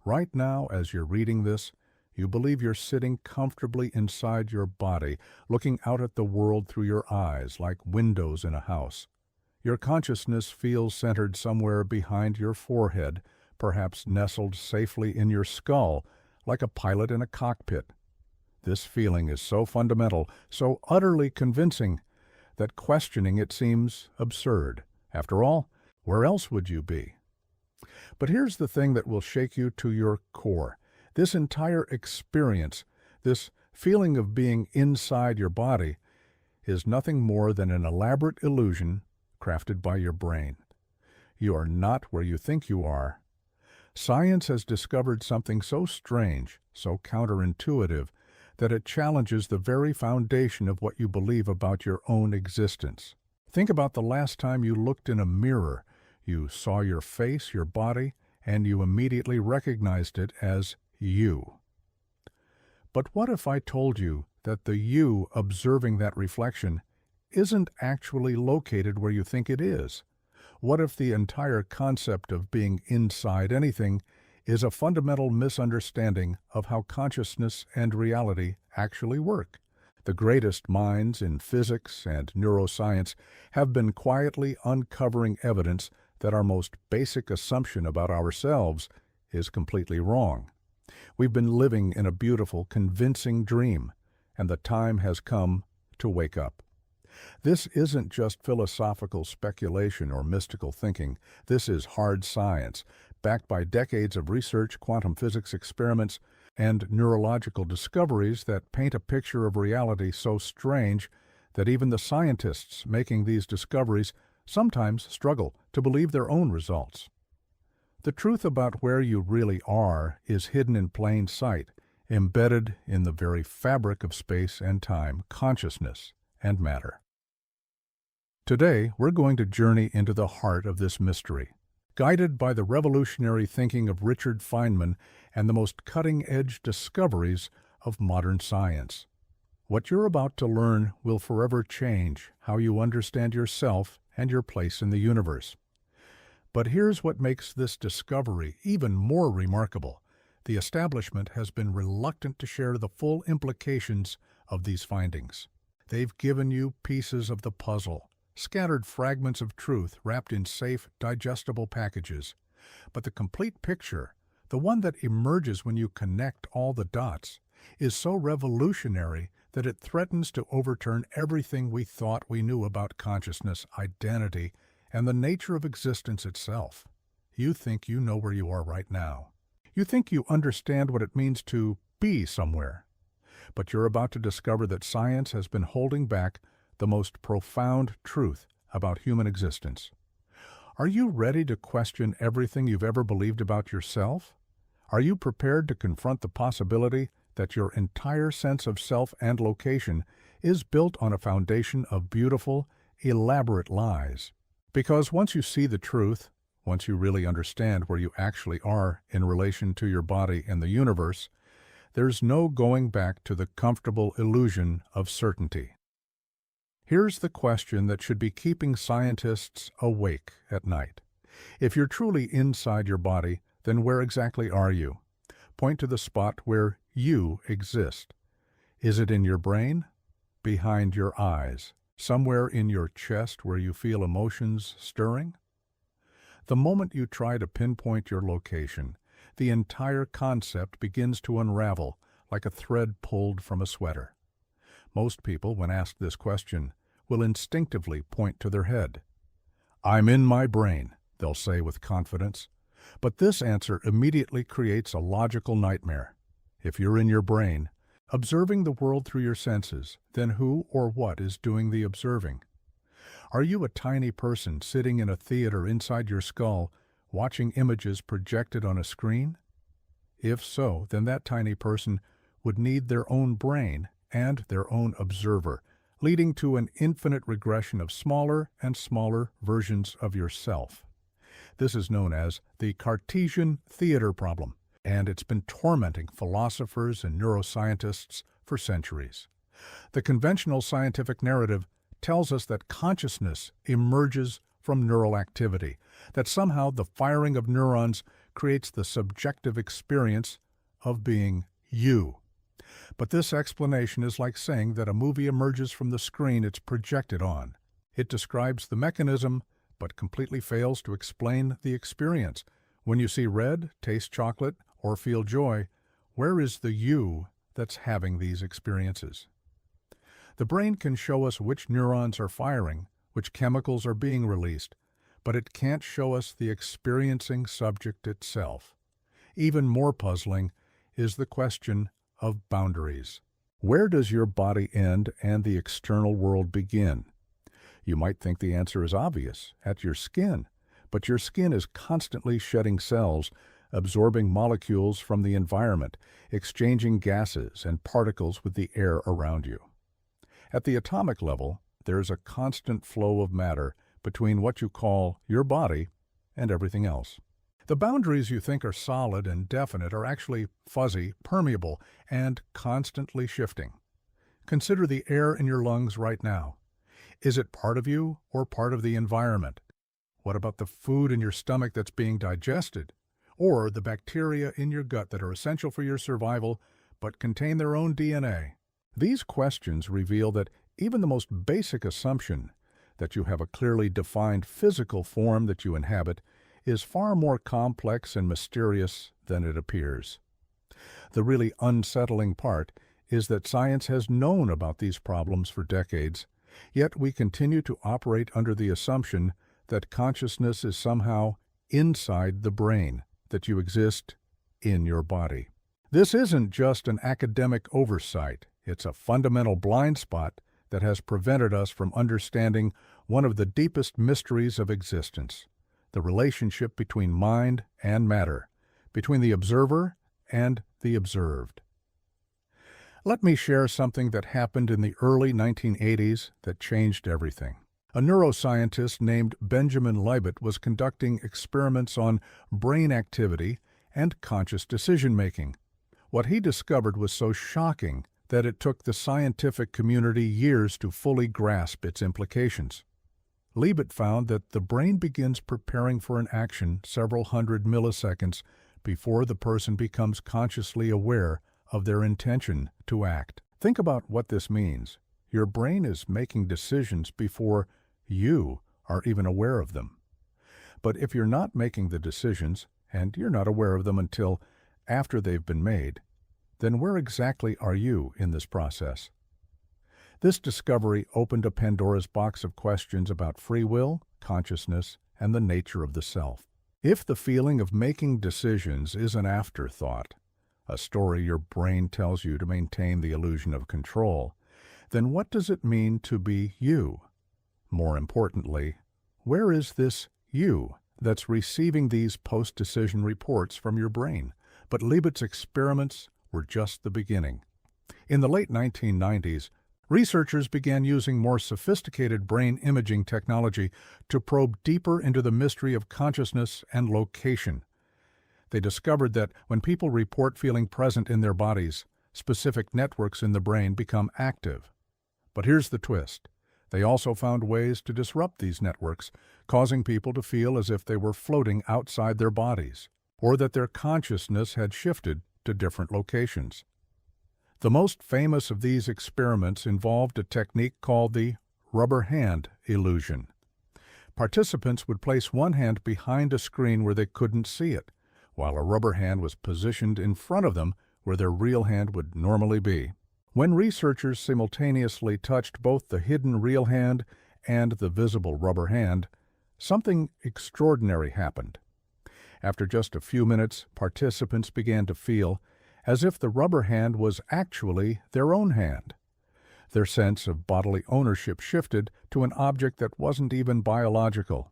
Right now, as you're reading this, you believe you're sitting comfortably inside your body, looking out at the world through your eyes like windows in a house. Your consciousness feels centered somewhere behind your forehead, perhaps nestled safely in your skull, like a pilot in a cockpit. This feeling is so fundamental, so utterly convincing, that questioning it seems absurd. After all, where else would you be? But here's the thing that will shake you to your core. This entire experience, this feeling of being inside your body, is nothing more than an elaborate illusion crafted by your brain. You are not where you think you are. Science has discovered something so strange, so counterintuitive, that it challenges the very foundation of what you believe about your own existence. Think about the last time you looked in a mirror. You saw your face, your body, and you immediately recognized it as you. But what if I told you that the you observing that reflection isn't actually located where you think it is? What if the entire concept of being inside anything is a fundamental misunderstanding of how consciousness and reality actually work? The greatest minds in physics and neuroscience have been quietly uncovering evidence that our most basic assumption about ourselves is completely wrong. We've been living in a beautiful, convincing dream, and the time has come to wake up. This isn't just philosophical speculation or mystical thinking. This is hard science, backed by decades of research, quantum physics experiments, and neurological discoveries that paint a picture of reality so strange that even the scientists making these discoveries sometimes struggle to believe their own results. The truth about where you really are is hidden in plain sight, embedded in the very fabric of space and time, consciousness and matter. Today, we're going to journey into the heart of this mystery, guided by the revolutionary thinking of Richard Feynman and the most cutting-edge discoveries of modern science. What you're about to learn will forever change how you understand yourself and your place in the universe. But here's what makes this discovery even more remarkable. The establishment has been reluctant to share the full implications of these findings. They've given you pieces of the puzzle, scattered fragments of truth wrapped in safe, digestible packages. But the complete picture, the one that emerges when you connect all the dots, is so revolutionary that it threatens to overturn everything we thought we knew about consciousness, identity, and the nature of existence itself. You think you know where you are right now. You think you understand what it means to be somewhere. But you're about to discover that science has been holding back the most profound truth about human existence. Are you ready to question everything you've ever believed about yourself? Are you prepared to confront the possibility that your entire sense of self and location is built on a foundation of beautiful, elaborate lies? Because once you see the truth, once you really understand where you actually are in relation to your body and the universe, there's no going back to the comfortable illusion of certainty. Here's the question that should be keeping scientists awake at night. If you're truly inside your body, then where exactly are you? Point to the spot where you exist. Is it in your brain? Behind your eyes? Somewhere in your chest where you feel emotions stirring? The moment you try to pinpoint your location, the entire concept begins to unravel like a thread pulled from a sweater. Most people, when asked this question, will instinctively point to their head. "I'm in my brain," they'll say with confidence. But this answer immediately creates a logical nightmare. If you're in your brain, observing the world through your senses, then who or what is doing the observing? Are you a tiny person sitting in a theater inside your skull, watching images projected on a screen? If so, then that tiny person would need their own brain and their own observer, leading to an infinite regression of smaller and smaller versions of yourself. This is known as the Cartesian theater problem, and it's been tormenting philosophers and neuroscientists for centuries. The conventional scientific narrative tells us that consciousness emerges from neural activity, that somehow the firing of neurons creates the subjective experience of being you. But this explanation is like saying that a movie emerges from the screen it's projected on. It describes the mechanism, but completely fails to explain the experience. When you see red, taste chocolate, or feel joy, where is the you that's having these experiences? The brain can show us which neurons are firing, which chemicals are being released, but it can't show us the experiencing subject itself. Even more puzzling is the question of boundaries. Where does your body end and the external world begin? You might think the answer is obvious, at your skin, but your skin is constantly shedding cells, absorbing molecules from the environment, exchanging gases and particles with the air around you. At the atomic level, there is a constant flow of matter between what you call your body and everything else. The boundaries you think are solid and definite are actually fuzzy, permeable, and constantly shifting. Consider the air in your lungs right now. Is it part of you or part of the environment? What about the food in your stomach that's being digested? Or the bacteria in your gut that are essential for your survival but contain their own DNA? These questions reveal that even the most basic assumption that you have a clearly defined physical form that you inhabit is far more complex and mysterious than it appears. The really unsettling part is that science has known about these problems for decades, yet we continue to operate under the assumption that consciousness is somehow inside the brain, that you exist in your body. This isn't just an academic oversight. It's a fundamental blind spot that has prevented us from understanding one of the deepest mysteries of existence, the relationship between mind and matter, between the observer and the observed. Let me share something that happened in the early 1980s that changed everything. A neuroscientist named Benjamin Libet was conducting experiments on brain activity and conscious decision-making. What he discovered was so shocking that it took the scientific community years to fully grasp its implications. Libet found that the brain begins preparing for an action several hundred milliseconds before the person becomes consciously aware of their intention to act. Think about what this means. Your brain is making decisions before you are even aware of them. But if you're not making the decisions, and you're not aware of them until after they've been made, then where exactly are you in this process? This discovery opened a Pandora's box of questions about free will, consciousness, and the nature of the self. If the feeling of making decisions is an afterthought, a story your brain tells you to maintain the illusion of control, then what does it mean to be you? More importantly, where is this you that's receiving these post-decision reports from your brain? But Libet's experiments were just the beginning. In the late 1990s, researchers began using more sophisticated brain imaging technology to probe deeper into the mystery of consciousness and location. They discovered that when people report feeling present in their bodies, specific networks in the brain become active. But here's the twist. They also found ways to disrupt these networks, causing people to feel as if they were floating outside their bodies, or that their consciousness had shifted to different locations. The most famous of these experiments involved a technique called the rubber hand illusion. Participants would place one hand behind a screen where they couldn't see it, while a rubber hand was positioned in front of them where their real hand would normally be. When researchers simultaneously touched both the hidden real hand and the visible rubber hand, something extraordinary happened. After just a few minutes, participants began to feel as if the rubber hand was actually their own hand. Their sense of bodily ownership shifted to an object that wasn't even biological.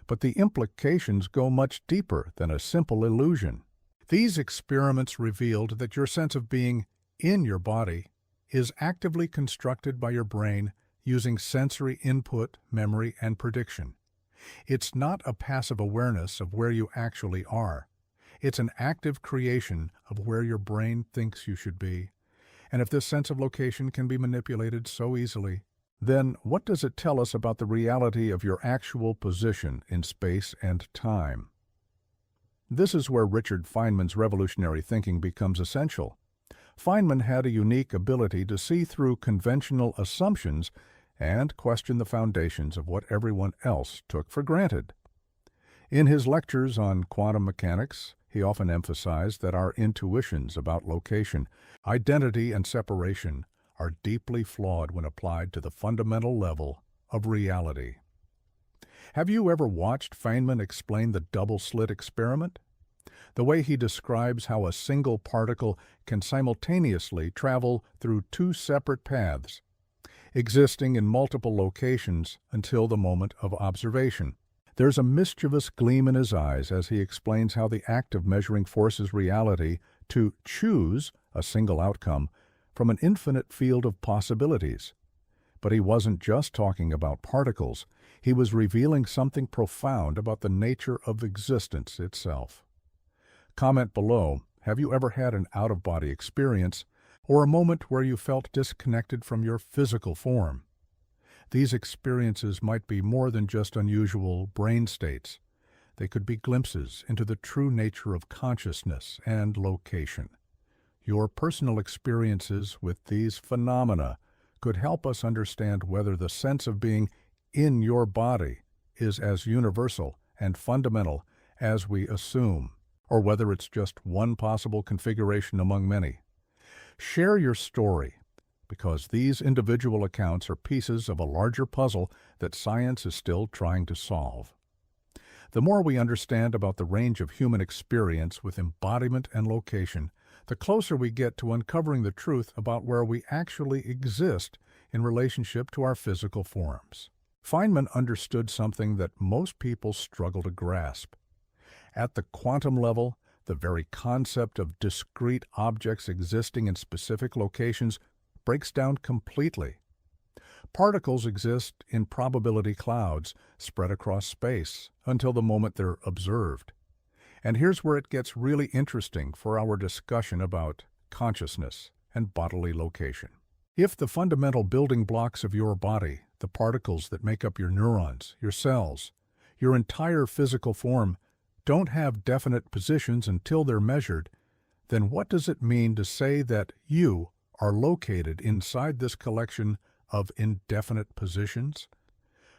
But the implications go much deeper than a simple illusion. These experiments revealed that your sense of being in your body is actively constructed by your brain using sensory input, memory, and prediction. It's not a passive awareness of where you actually are. It's an active creation of where your brain thinks you should be. And if this sense of location can be manipulated so easily, then what does it tell us about the reality of your actual position in space and time? This is where Richard Feynman's revolutionary thinking becomes essential. Feynman had a unique ability to see through conventional assumptions and question the foundations of what everyone else took for granted. In his lectures on quantum mechanics, he often emphasized that our intuitions about location, identity, and separation are deeply flawed when applied to the fundamental level of reality. Have you ever watched Feynman explain the double-slit experiment? The way he describes how a single particle can simultaneously travel through two separate paths, existing in multiple locations until the moment of observation. There's a mischievous gleam in his eyes as he explains how the act of measuring forces reality to choose a single outcome from an infinite field of possibilities. But he wasn't just talking about particles. He was revealing something profound about the nature of existence itself. Comment below, have you ever had an out-of-body experience or a moment where you felt disconnected from your physical form? These experiences might be more than just unusual brain states. They could be glimpses into the true nature of consciousness and location. Your personal experiences with these phenomena could help us understand whether the sense of being in your body is as universal and fundamental as we assume, or whether it's just one possible configuration among many. Share your story, because these individual accounts are pieces of a larger puzzle that science is still trying to solve. The more we understand about the range of human experience with embodiment and location, the closer we get to uncovering the truth about where we actually exist in relationship to our physical forms. Feynman understood something that most people struggle to grasp. At the quantum level, the very concept of discrete objects existing in specific locations breaks down completely. Particles exist in probability clouds spread across space until the moment they're observed. And here's where it gets really interesting for our discussion about consciousness and bodily location. If the fundamental building blocks of your body, the particles that make up your neurons, your cells, your entire physical form, don't have definite positions until they're measured, then what does it mean to say that you are located inside this collection of indefinite positions?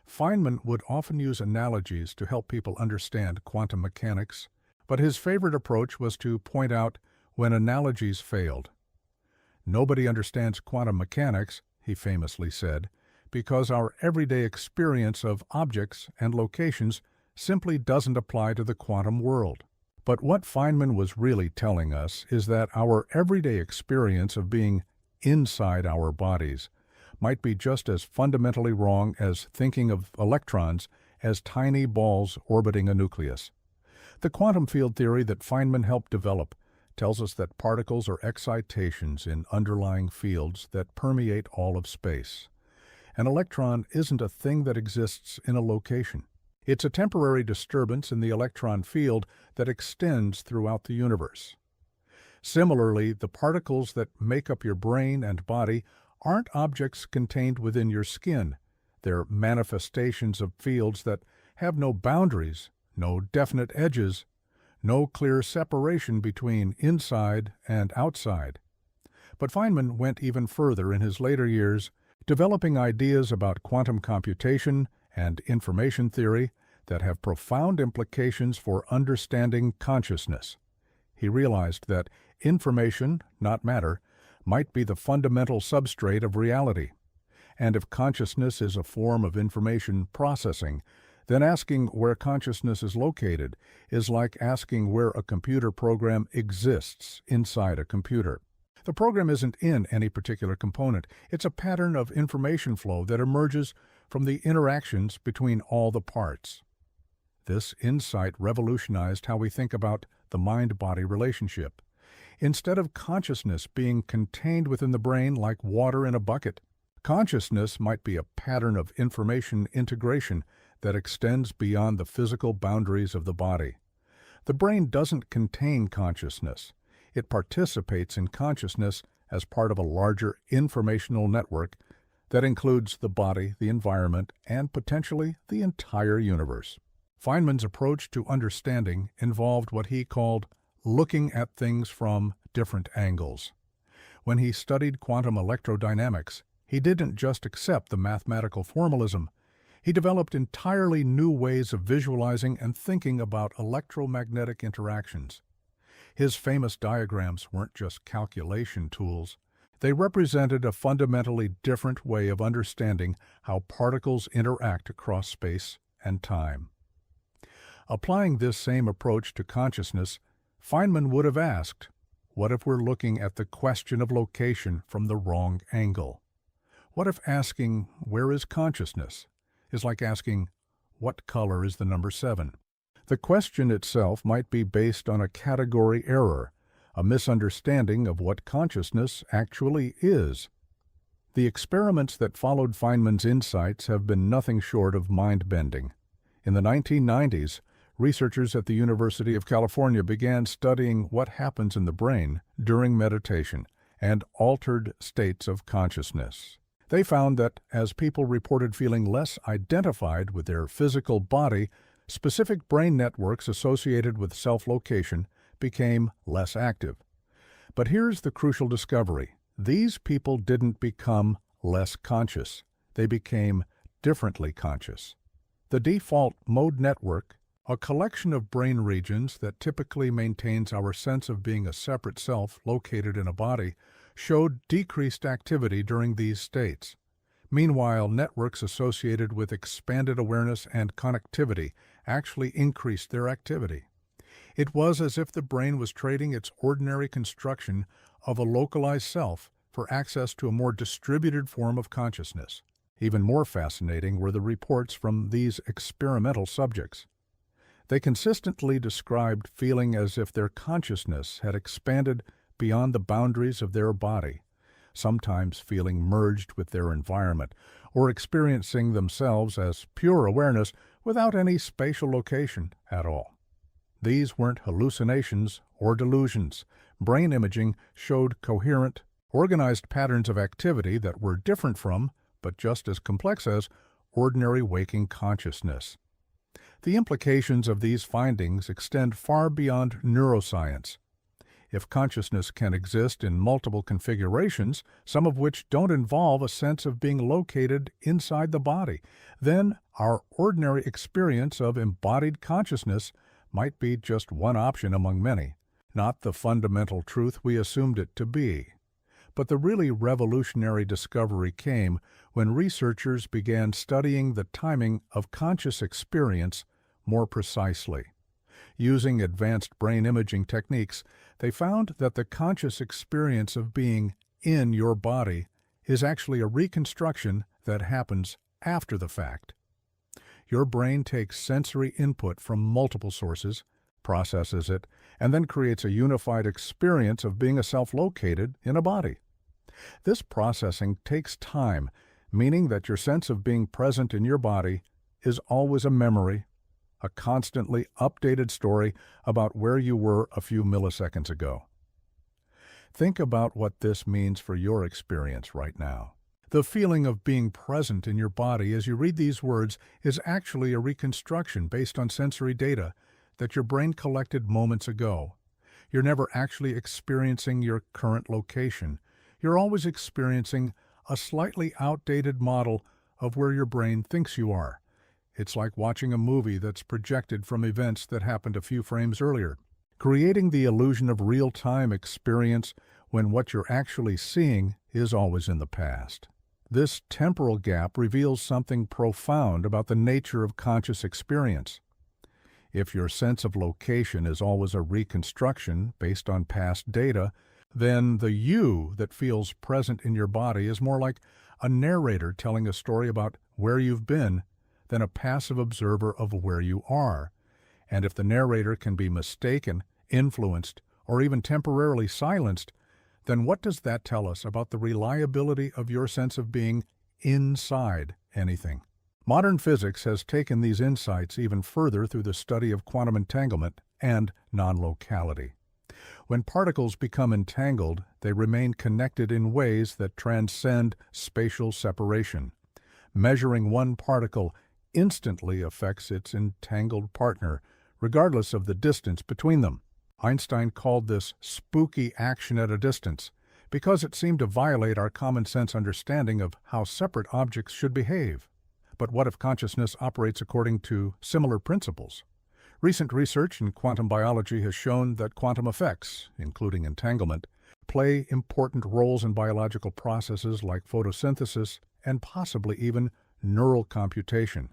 Feynman would often use analogies to help people understand quantum mechanics, but his favorite approach was to point out when analogies failed. Nobody understands quantum mechanics, he famously said, because our everyday experience of objects and locations simply doesn't apply to the quantum world. But what Feynman was really telling us is that our everyday experience of being inside our bodies might be just as fundamentally wrong as thinking of electrons as tiny balls orbiting a nucleus. The quantum field theory that Feynman helped develop tells us that particles are excitations in underlying fields that permeate all of space. An electron isn't a thing that exists in a location. It's a temporary disturbance in the electron field that extends throughout the universe. Similarly, the particles that make up your brain and body aren't objects contained within your skin. They're manifestations of fields that have no boundaries, no definite edges, no clear separation between inside and outside. But Feynman went even further in his later years, developing ideas about quantum computation and information theory that have profound implications for understanding consciousness. He realized that information, not matter, might be the fundamental substrate of reality. And if consciousness is a form of information processing, then asking where consciousness is located is like asking where a computer program exists inside a computer. The program isn't in any particular component. It's a pattern of information flow that emerges from the interactions between all the parts. This insight revolutionized how we think about the mind-body relationship. Instead of consciousness being contained within the brain like water in a bucket, consciousness might be a pattern of information integration that extends beyond the physical boundaries of the body. The brain doesn't contain consciousness. It participates in consciousness as part of a larger informational network that includes the body, the environment, and potentially the entire universe. Feynman's approach to understanding involved what he called looking at things from different angles. When he studied quantum electrodynamics, he didn't just accept the mathematical formalism. He developed entirely new ways of visualizing and thinking about electromagnetic interactions. His famous diagrams weren't just calculation tools. They represented a fundamentally different way of understanding how particles interact across space and time. Applying this same approach to consciousness, Feynman would have asked, what if we're looking at the question of location from the wrong angle? What if asking, where is consciousness, is like asking, what color is the number 7? The question itself might be based on a category error, a misunderstanding of what consciousness actually is. The experiments that followed Feynman's insights have been nothing short of mind-bending. In the 1990s, researchers at the University of California began studying what happens in the brain during meditation and altered states of consciousness. They found that as people reported feeling less identified with their physical body, specific brain networks associated with self-location became less active. But here's the crucial discovery. These people didn't become less conscious. They became differently conscious. The default mode network, a collection of brain regions that typically maintains our sense of being a separate self located in a body, showed decreased activity during these states. Meanwhile, networks associated with expanded awareness and connectivity actually increased their activity. It was as if the brain was trading its ordinary construction of a localized self for access to a more distributed form of consciousness. Even more fascinating were the reports from these experimental subjects. They consistently described feeling as if their consciousness had expanded beyond the boundaries of their body, sometimes feeling merged with their environment, or experiencing themselves as pure awareness without any spatial location at all. These weren't hallucinations or delusions. Brain imaging showed coherent, organized patterns of activity that were different from, but just as complex as, ordinary waking consciousness. The implications of these findings extend far beyond neuroscience. If consciousness can exist in multiple configurations, some of which don't involve a sense of being located inside the body, then our ordinary experience of embodied consciousness might be just one option among many, not the fundamental truth we assumed it to be. But the really revolutionary discovery came when researchers began studying the timing of conscious experience more precisely. Using advanced brain imaging techniques, they found that the conscious experience of being in your body is actually a reconstruction that happens after the fact. Your brain takes sensory input from multiple sources, processes it, and then creates a unified experience of being a self located in a body. This processing takes time, meaning that your sense of being present in your body is always a memory, a constantly updated story about where you were a few milliseconds ago. Think about what this means for your experience right now. The feeling of being present in your body as you read these words is actually a reconstruction based on sensory data that your brain collected moments ago. You're never actually experiencing your current location. You're always experiencing a slightly outdated model of where your brain thinks you are. It's like watching a movie that's projected from events that happened a few frames earlier, creating the illusion of real-time experience when what you're actually seeing is always in the past. This temporal gap reveals something profound about the nature of conscious experience. If your sense of location is always a reconstruction based on past data, then the you that feels present in your body is more like a narrator telling a story about where you've been than a passive observer of where you are. And if the narrator can be mistaken, influenced, or even temporarily silenced, then what does that tell us about the reliability of your sense of being inside anything? Modern physics has taken these insights even further through the study of quantum entanglement and non-locality. When particles become entangled, they remain connected in ways that transcend spatial separation. Measuring one particle instantly affects its entangled partner, regardless of the distance between them. Einstein called this spooky action at a distance because it seemed to violate our common sense understanding of how separate objects should behave. But what if consciousness operates according to similar principles? Recent research in quantum biology has shown that quantum effects, including entanglement, play important roles in biological processes like photosynthesis and possibly even neural computation.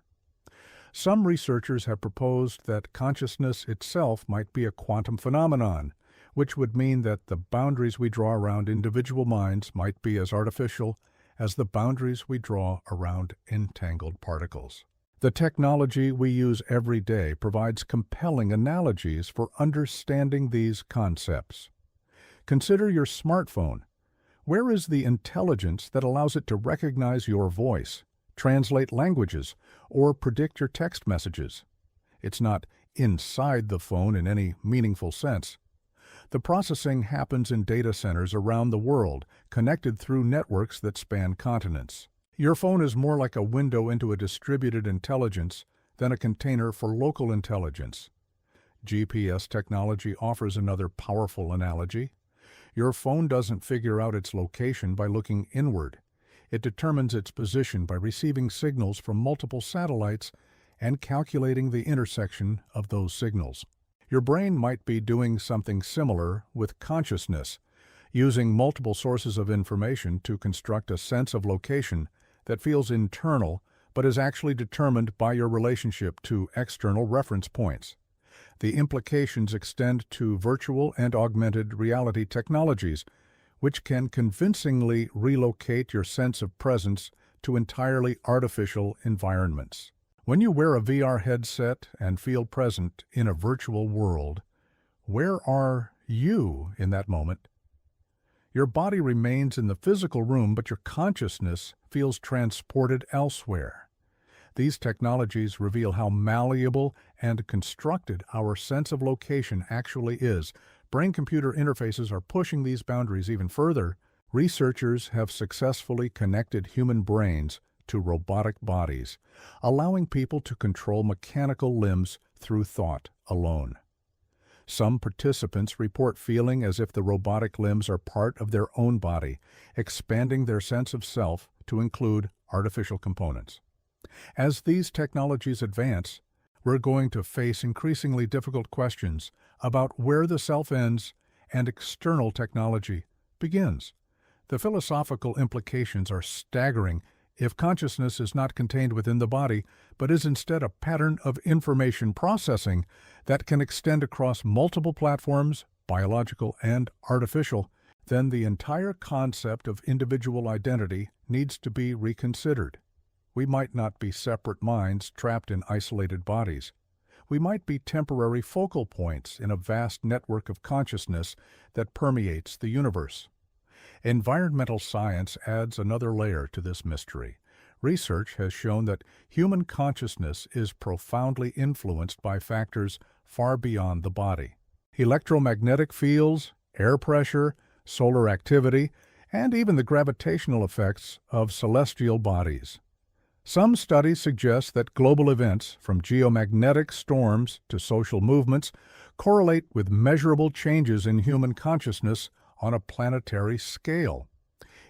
Some researchers have proposed that consciousness itself might be a quantum phenomenon, which would mean that the boundaries we draw around individual minds might be as artificial as the boundaries we draw around entangled particles. The technology we use every day provides compelling analogies for understanding these concepts. Consider your smartphone. Where is the intelligence that allows it to recognize your voice, translate languages, or predict your text messages? It's not inside the phone in any meaningful sense. The processing happens in data centers around the world, connected through networks that span continents. Your phone is more like a window into a distributed intelligence than a container for local intelligence. GPS technology offers another powerful analogy. Your phone doesn't figure out its location by looking inward. It determines its position by receiving signals from multiple satellites and calculating the intersection of those signals. Your brain might be doing something similar with consciousness, using multiple sources of information to construct a sense of location that feels internal but is actually determined by your relationship to external reference points. The implications extend to virtual and augmented reality technologies, which can convincingly relocate your sense of presence to entirely artificial environments. When you wear a VR headset and feel present in a virtual world, where are you in that moment? Your body remains in the physical room, but your consciousness feels transported elsewhere. These technologies reveal how malleable and constructed our sense of location actually is. Brain-computer interfaces are pushing these boundaries even further. Researchers have successfully connected human brains to robotic bodies, allowing people to control mechanical limbs through thought alone. Some participants report feeling as if the robotic limbs are part of their own body, expanding their sense of self to include artificial components. As these technologies advance, we're going to face increasingly difficult questions about where the self ends and external technology begins. The philosophical implications are staggering if consciousness is not contained within the body, but is instead a pattern of information processing that can extend across multiple platforms, biological and artificial. Then the entire concept of individual identity needs to be reconsidered. We might not be separate minds trapped in isolated bodies. We might be temporary focal points in a vast network of consciousness that permeates the universe. Environmental science adds another layer to this mystery. Research has shown that human consciousness is profoundly influenced by factors far beyond the body. Electromagnetic fields, air pressure, solar activity, and even the gravitational effects of celestial bodies. Some studies suggest that global events, from geomagnetic storms to social movements, correlate with measurable changes in human consciousness on a planetary scale.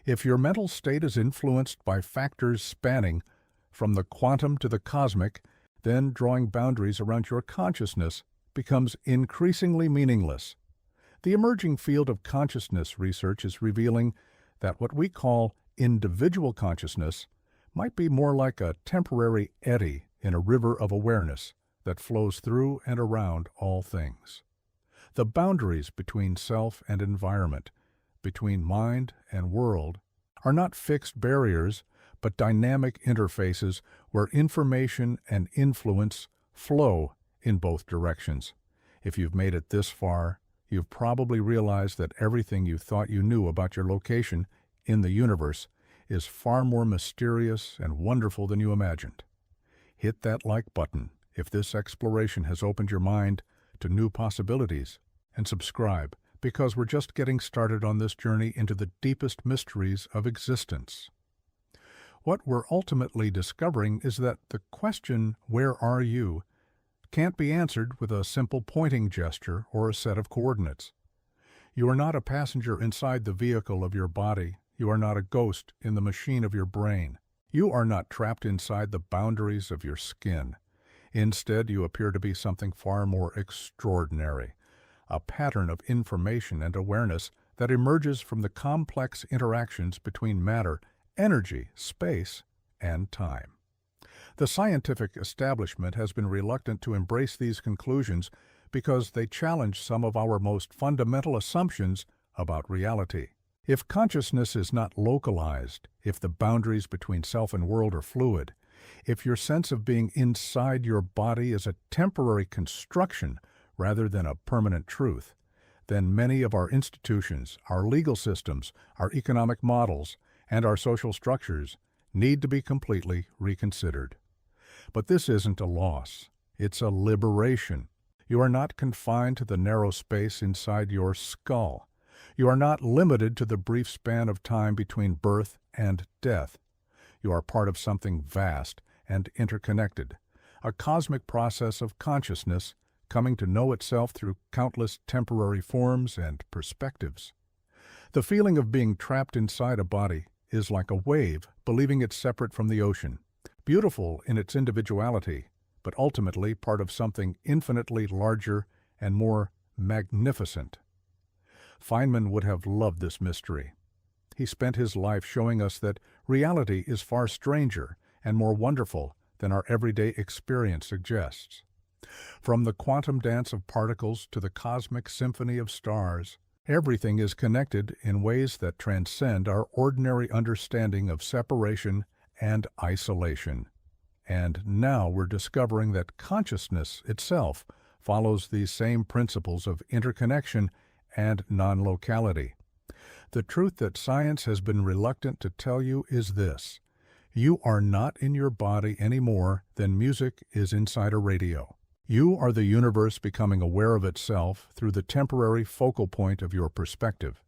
If your mental state is influenced by factors spanning from the quantum to the cosmic, then drawing boundaries around your consciousness becomes increasingly meaningless. The emerging field of consciousness research is revealing that what we call individual consciousness might be more like a temporary eddy in a river of awareness that flows through and around all things. The boundaries between self and environment, between mind and world, are not fixed barriers, but dynamic interfaces where information and influence flow in both directions. If you've made it this far, you've probably realized that everything you thought you knew about your location in the universe is far more mysterious and wonderful than you imagined. Hit that like button if this exploration has opened your mind to new possibilities, and subscribe, because we're just getting started on this journey into the deepest mysteries of existence. What we're ultimately discovering is that the question, "Where are you?" can't be answered with a simple pointing gesture or a set of coordinates. You are not a passenger inside the vehicle of your body. You are not a ghost in the machine of your brain. You are not trapped inside the boundaries of your skin. Instead, you appear to be something far more extraordinary, a pattern of information and awareness that emerges from the complex interactions between matter, energy, space, and time. The scientific establishment has been reluctant to embrace these conclusions because they challenge some of our most fundamental assumptions about reality. If consciousness is not localized, if the boundaries between self and world are fluid, if your sense of being inside your body is a temporary construction rather than a permanent truth, then many of our institutions, our legal systems, our economic models, and our social structures need to be completely reconsidered. But this isn't a loss. It's a liberation. You are not confined to the narrow space inside your skull. You are not limited to the brief span of time between birth and death. You are part of something vast and interconnected, a cosmic process of consciousness coming to know itself through countless temporary forms and perspectives. The feeling of being trapped inside a body is like a wave believing it's separate from the ocean, beautiful in its individuality, but ultimately part of something infinitely larger and more magnificent. Feynman would have loved this mystery. He spent his life showing us that reality is far stranger and more wonderful than our everyday experience suggests. From the quantum dance of particles to the cosmic symphony of stars, everything is connected in ways that transcend our ordinary understanding of separation and isolation. And now we're discovering that consciousness itself follows these same principles of interconnection and non-locality. The truth that science has been reluctant to tell you is this: you are not in your body any more than music is inside a radio. You are the universe becoming aware of itself through the temporary focal point of your perspective.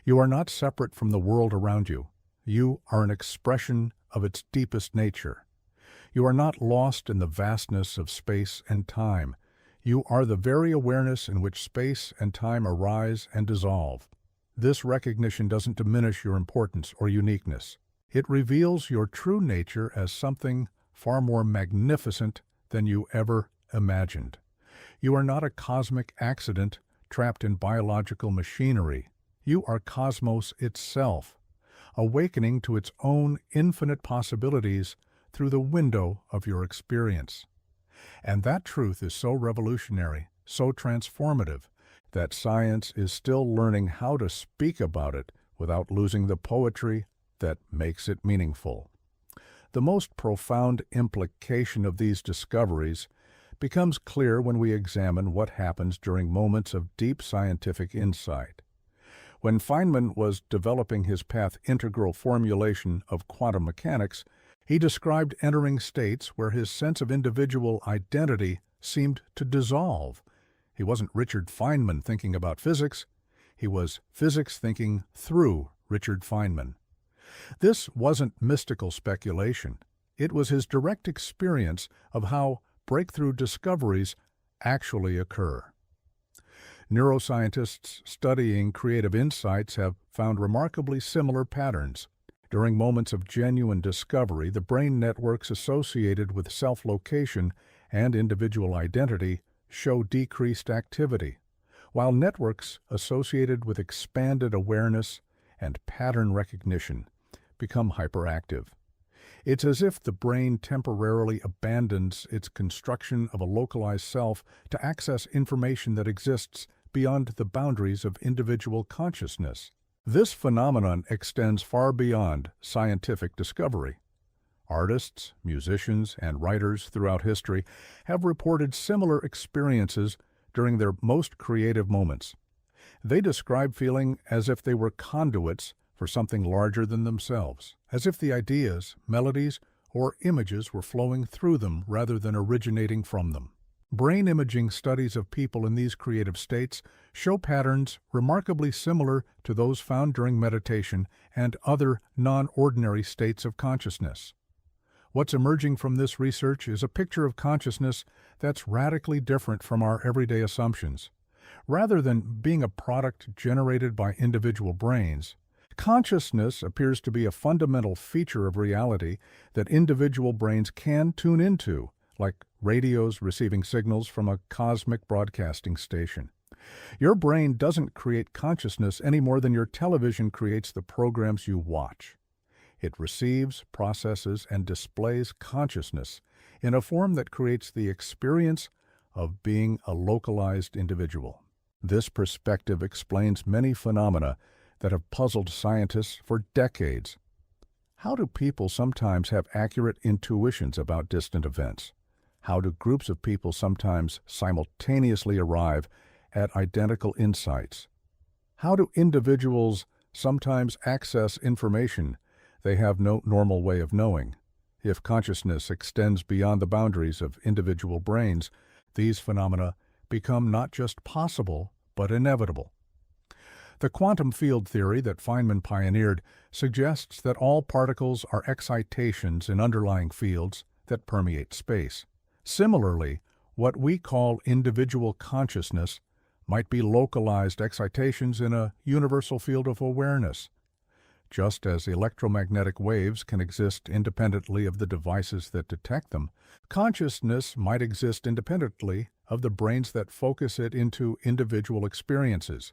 You are not separate from the world around you. You are an expression of its deepest nature. You are not lost in the vastness of space and time. You are the very awareness in which space and time arise and dissolve. This recognition doesn't diminish your importance or uniqueness. It reveals your true nature as something far more magnificent than you ever imagined. You are not a cosmic accident trapped in biological machinery. You are cosmos itself, awakening to its own infinite possibilities through the window of your experience. And that truth is so revolutionary, so transformative, that science is still learning how to speak about it without losing the poetry that makes it meaningful. The most profound implication of these discoveries becomes clear when we examine what happens during moments of deep scientific insight. When Feynman was developing his path integral formulation of quantum mechanics, he described entering states where his sense of individual identity seemed to dissolve. He wasn't Richard Feynman thinking about physics. He was physics thinking through Richard Feynman. This wasn't mystical speculation. It was his direct experience of how breakthrough discoveries actually occur. Neuroscientists studying creative insights have found remarkably similar patterns. During moments of genuine discovery, the brain networks associated with self-location and individual identity show decreased activity, while networks associated with expanded awareness and pattern recognition become hyperactive. It's as if the brain temporarily abandons its construction of a localized self to access information that exists beyond the boundaries of individual consciousness. This phenomenon extends far beyond scientific discovery. Artists, musicians, and writers throughout history have reported similar experiences during their most creative moments. They describe feeling as if they were conduits for something larger than themselves, as if the ideas, melodies, or images were flowing through them rather than originating from them. Brain imaging studies of people in these creative states show patterns remarkably similar to those found during meditation and other non-ordinary states of consciousness. What's emerging from this research is a picture of consciousness that's radically different from our everyday assumptions. Rather than being a product generated by individual brains, consciousness appears to be a fundamental feature of reality that individual brains can tune into, like radios receiving signals from a cosmic broadcasting station. Your brain doesn't create consciousness any more than your television creates the programs you watch. It receives, processes, and displays consciousness in a form that creates the experience of being a localized individual. This perspective explains many phenomena that have puzzled scientists for decades. How do people sometimes have accurate intuitions about distant events? How do groups of people sometimes simultaneously arrive at identical insights? How do individuals sometimes access information they have no normal way of knowing? If consciousness extends beyond the boundaries of individual brains, these phenomena become not just possible, but inevitable. The quantum field theory that Feynman pioneered suggests that all particles are excitations in underlying fields that permeate space. Similarly, what we call individual consciousness might be localized excitations in a universal field of awareness. Just as electromagnetic waves can exist independently of the devices that detect them, consciousness might exist independently of the brains that focus it into individual experiences.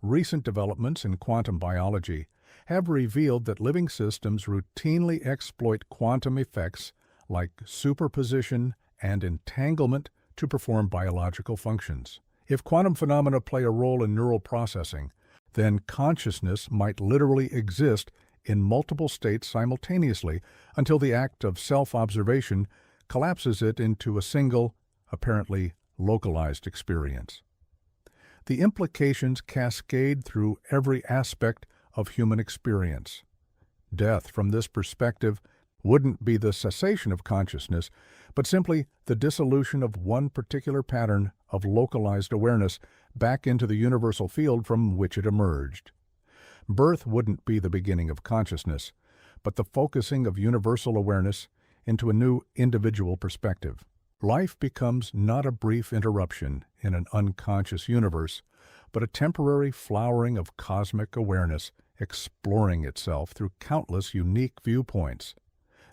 Recent developments in quantum biology have revealed that living systems routinely exploit quantum effects like superposition and entanglement to perform biological functions. If quantum phenomena play a role in neural processing, then consciousness might literally exist in multiple states simultaneously until the act of self-observation collapses it into a single, apparently localized experience. The implications cascade through every aspect of human experience. Death, from this perspective, wouldn't be the cessation of consciousness, but simply the dissolution of one particular pattern of localized awareness back into the universal field from which it emerged. Birth wouldn't be the beginning of consciousness, but the focusing of universal awareness into a new individual perspective. Life becomes not a brief interruption in an unconscious universe, but a temporary flowering of cosmic awareness exploring itself through countless unique viewpoints.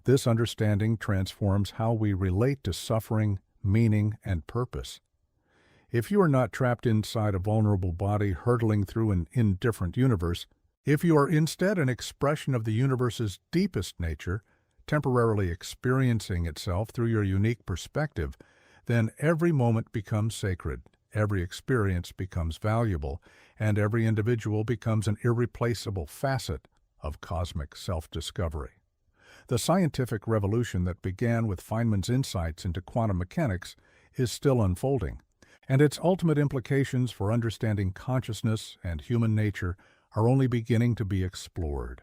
This understanding transforms how we relate to suffering, meaning, and purpose. If you are not trapped inside a vulnerable body hurtling through an indifferent universe, if you are instead an expression of the universe's deepest nature, temporarily experiencing itself through your unique perspective, then every moment becomes sacred, every experience becomes valuable, and every individual becomes an irreplaceable facet of cosmic self-discovery. The scientific revolution that began with Feynman's insights into quantum mechanics is still unfolding, and its ultimate implications for understanding consciousness and human nature are only beginning to be explored.